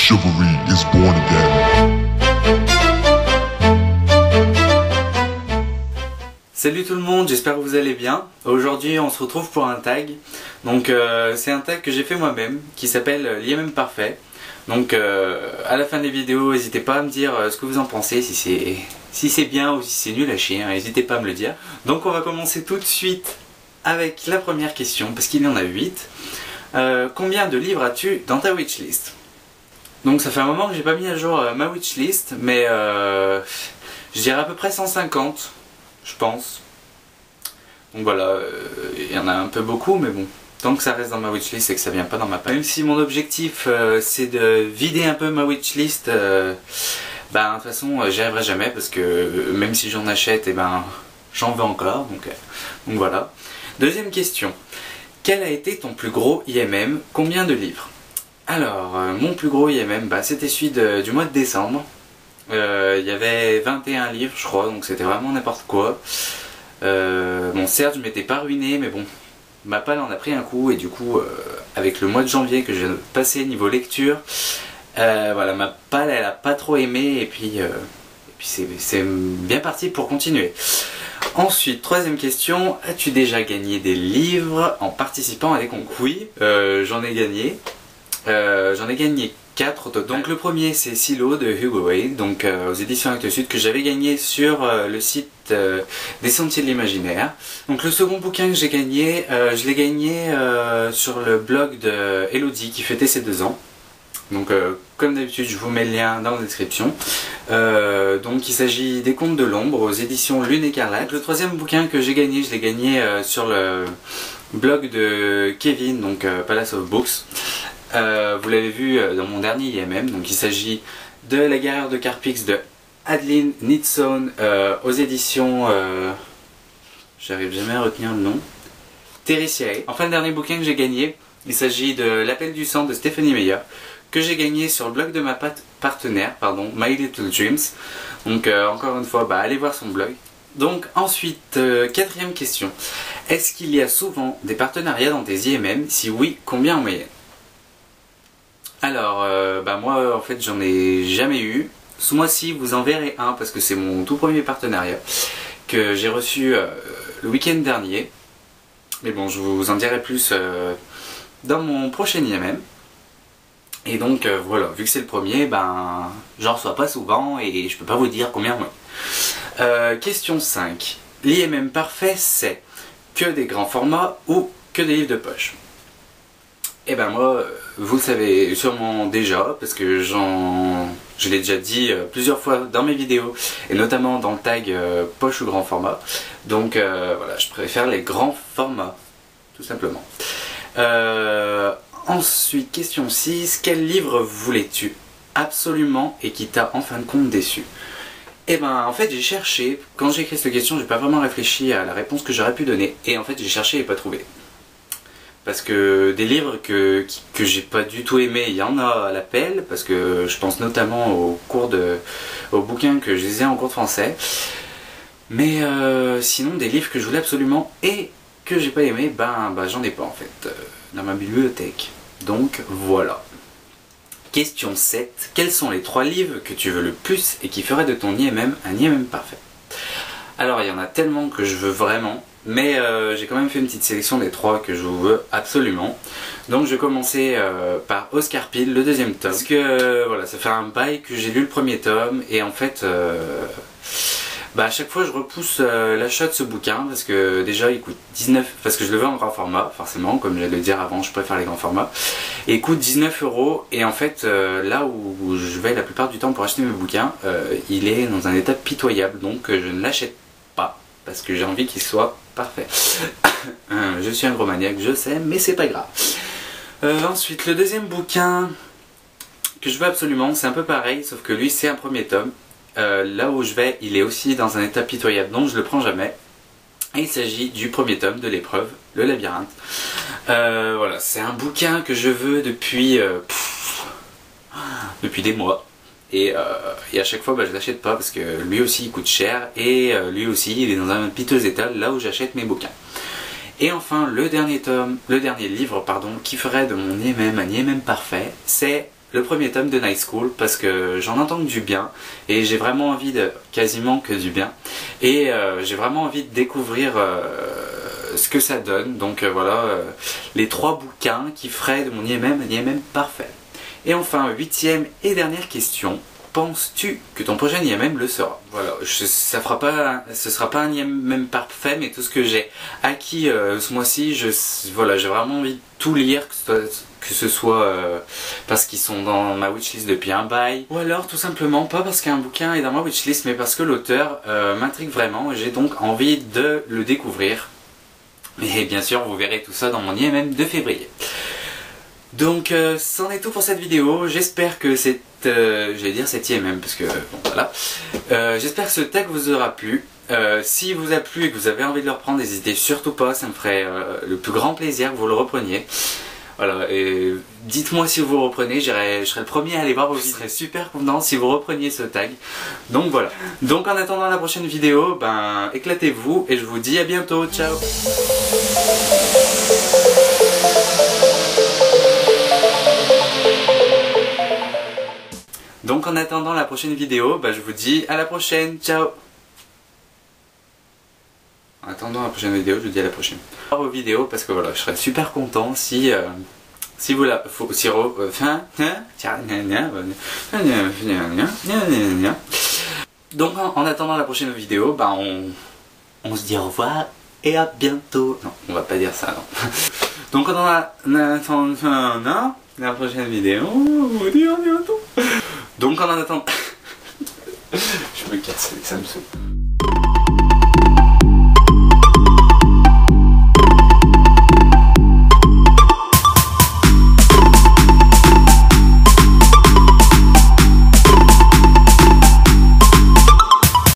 Chivalry is born again. Salut tout le monde, j'espère que vous allez bien. Aujourd'hui on se retrouve pour un tag. Donc c'est un tag que j'ai fait moi-même qui s'appelle l'IMM Parfait. Donc à la fin des vidéos, n'hésitez pas à me dire ce que vous en pensez, si c'est bien ou si c'est nul à chier, hein, n'hésitez pas à me le dire. Donc on va commencer tout de suite avec la première question, parce qu'il y en a 8. Combien de livres as-tu dans ta wishlist? Donc ça fait un moment que j'ai pas mis à jour ma wishlist, mais je dirais à peu près 150, je pense. Donc voilà, il y en a un peu beaucoup, mais bon, tant que ça reste dans ma wishlist et que ça vient pas dans ma page. Même si mon objectif c'est de vider un peu ma wishlist, bah de toute façon j'y arriverai jamais, parce que même si j'en achète, et ben j'en veux encore, donc voilà. Deuxième question. Quel a été ton plus gros IMM? Combien de livres? Alors, mon plus gros IMM, bah, c'était celui du mois de décembre. Il y avait 21 livres, je crois, donc c'était vraiment n'importe quoi. Bon, certes, je m'étais pas ruiné, mais bon, ma palle en a pris un coup, et du coup, avec le mois de janvier que j'ai passé niveau lecture, voilà, ma palle, elle a pas trop aimé, et puis c'est bien parti pour continuer. Ensuite, troisième question, as-tu déjà gagné des livres en participant à des concours? Oui, j'en ai gagné. J'en ai gagné 4 au total. Donc le premier c'est Silo de Hugo Wade, donc aux éditions Actes Sud, que j'avais gagné sur le site des Sentiers de l'Imaginaire. Donc le second bouquin que j'ai gagné, je l'ai gagné sur le blog de Elodie qui fêtait ses 2 ans. Donc comme d'habitude je vous mets le lien dans la description. Donc il s'agit des Contes de l'Ombre aux éditions Lune Écarlate. Le troisième bouquin que j'ai gagné, je l'ai gagné sur le blog de Kevin, donc Palace of Books. Vous l'avez vu dans mon dernier IMM, donc il s'agit de La guerrière de Carpix de Adeline Nitson aux éditions... j'arrive jamais à retenir le nom. Terrissiae. Enfin le dernier bouquin que j'ai gagné, il s'agit de L'Appel du sang de Stephanie Meyer, que j'ai gagné sur le blog de ma partenaire, pardon, My Little Dreams. Donc encore une fois, bah, allez voir son blog. Donc ensuite, quatrième question. Est-ce qu'il y a souvent des partenariats dans tes IMM? Si oui, combien en moyenne? Alors, bah moi en fait j'en ai jamais eu. Ce mois-ci vous en verrez un, parce que c'est mon tout premier partenariat que j'ai reçu le week-end dernier. Mais bon, je vous en dirai plus dans mon prochain IMM. Et donc voilà, vu que c'est le premier, ben j'en reçois pas souvent et je peux pas vous dire combien en moyenne. Question 5. L'IMM parfait, c'est que des grands formats ou que des livres de poche? Et ben moi, vous le savez sûrement déjà, parce que je l'ai déjà dit plusieurs fois dans mes vidéos, et notamment dans le tag poche ou grand format. Donc voilà, je préfère les grands formats, tout simplement. Ensuite, question 6, quel livre voulais-tu absolument et qui t'a en fin de compte déçu? Et ben en fait j'ai cherché, quand j'ai écrit cette question, j'ai pas vraiment réfléchi à la réponse que j'aurais pu donner, et en fait j'ai cherché et pas trouvé. Parce que des livres que j'ai pas du tout aimé, il y en a à l'appel, parce que je pense notamment aux bouquins que je lisais en cours de français. Mais sinon des livres que je voulais absolument et que j'ai pas aimé, ben j'en ai pas en fait dans ma bibliothèque. Donc voilà. Question 7. Quels sont les 3 livres que tu veux le plus et qui feraient de ton IMM un IMM parfait? Alors il y en a tellement que je veux vraiment, mais j'ai quand même fait une petite sélection des 3 que je veux absolument. Donc je vais commencer par Oscar Pile, le 2e tome. Parce que voilà, ça fait un bail que j'ai lu le 1er tome, et en fait bah, à chaque fois je repousse l'achat de ce bouquin, parce que déjà il coûte 19, parce que je le veux en grand format, forcément, comme j'allais le dire avant, je préfère les grands formats, et il coûte 19 €, et en fait là où je vais la plupart du temps pour acheter mes bouquins, il est dans un état pitoyable, donc je ne l'achète pas, parce que j'ai envie qu'il soit parfait. Je suis un gros maniaque, je sais, mais c'est pas grave. Ensuite, le 2e bouquin que je veux absolument, c'est un peu pareil, sauf que lui c'est un 1er tome. Là où je vais, il est aussi dans un état pitoyable, donc je le prends jamais. Et il s'agit du 1er tome de l'épreuve, le labyrinthe. Voilà, c'est un bouquin que je veux depuis des mois. Et à chaque fois je l'achète pas, parce que lui aussi il coûte cher, et lui aussi il est dans un piteux état là où j'achète mes bouquins. Et enfin le dernier livre qui ferait de mon IMM un IMM parfait, c'est le premier tome de Night School parce que j'en entends que du bien et j'ai vraiment envie de quasiment que du bien et j'ai vraiment envie de découvrir ce que ça donne. Donc voilà les 3 bouquins qui feraient de mon IMM parfait. Et enfin, 8e et dernière question. Penses-tu que ton prochain IMM le sera? Voilà, ce sera pas un IMM parfait, mais tout ce que j'ai acquis ce mois-ci, voilà, j'ai vraiment envie de tout lire, que ce soit parce qu'ils sont dans ma wishlist depuis un bail, ou alors tout simplement pas parce qu'un bouquin est dans ma wishlist, mais parce que l'auteur m'intrigue vraiment et j'ai donc envie de le découvrir. Et bien sûr, vous verrez tout ça dans mon IMM de février. Donc c'en est tout pour cette vidéo, j'espère que cette, j'allais dire cette IMM parce que bon voilà, j'espère que ce tag vous aura plu. S'il vous a plu et que vous avez envie de le reprendre, n'hésitez surtout pas, ça me ferait le plus grand plaisir que vous le repreniez. Voilà, et dites-moi si vous le reprenez, je serai le premier à aller voir, je serais super content si vous repreniez ce tag. Donc voilà, donc en attendant la prochaine vidéo, ben éclatez-vous et je vous dis à bientôt, ciao. Donc en attendant la prochaine vidéo, bah, je vous dis à la prochaine, ciao. En attendant la prochaine vidéo, je vous dis à la prochaine. Vos vidéos parce que voilà, je serais super content si vous la donc en attendant la prochaine vidéo, bah on se dit au revoir et à bientôt. Non, on va pas dire ça, non. Donc en attendant la prochaine vidéo, on vous dit à bientôt. Donc en attendant... je me casse, ça me saoule.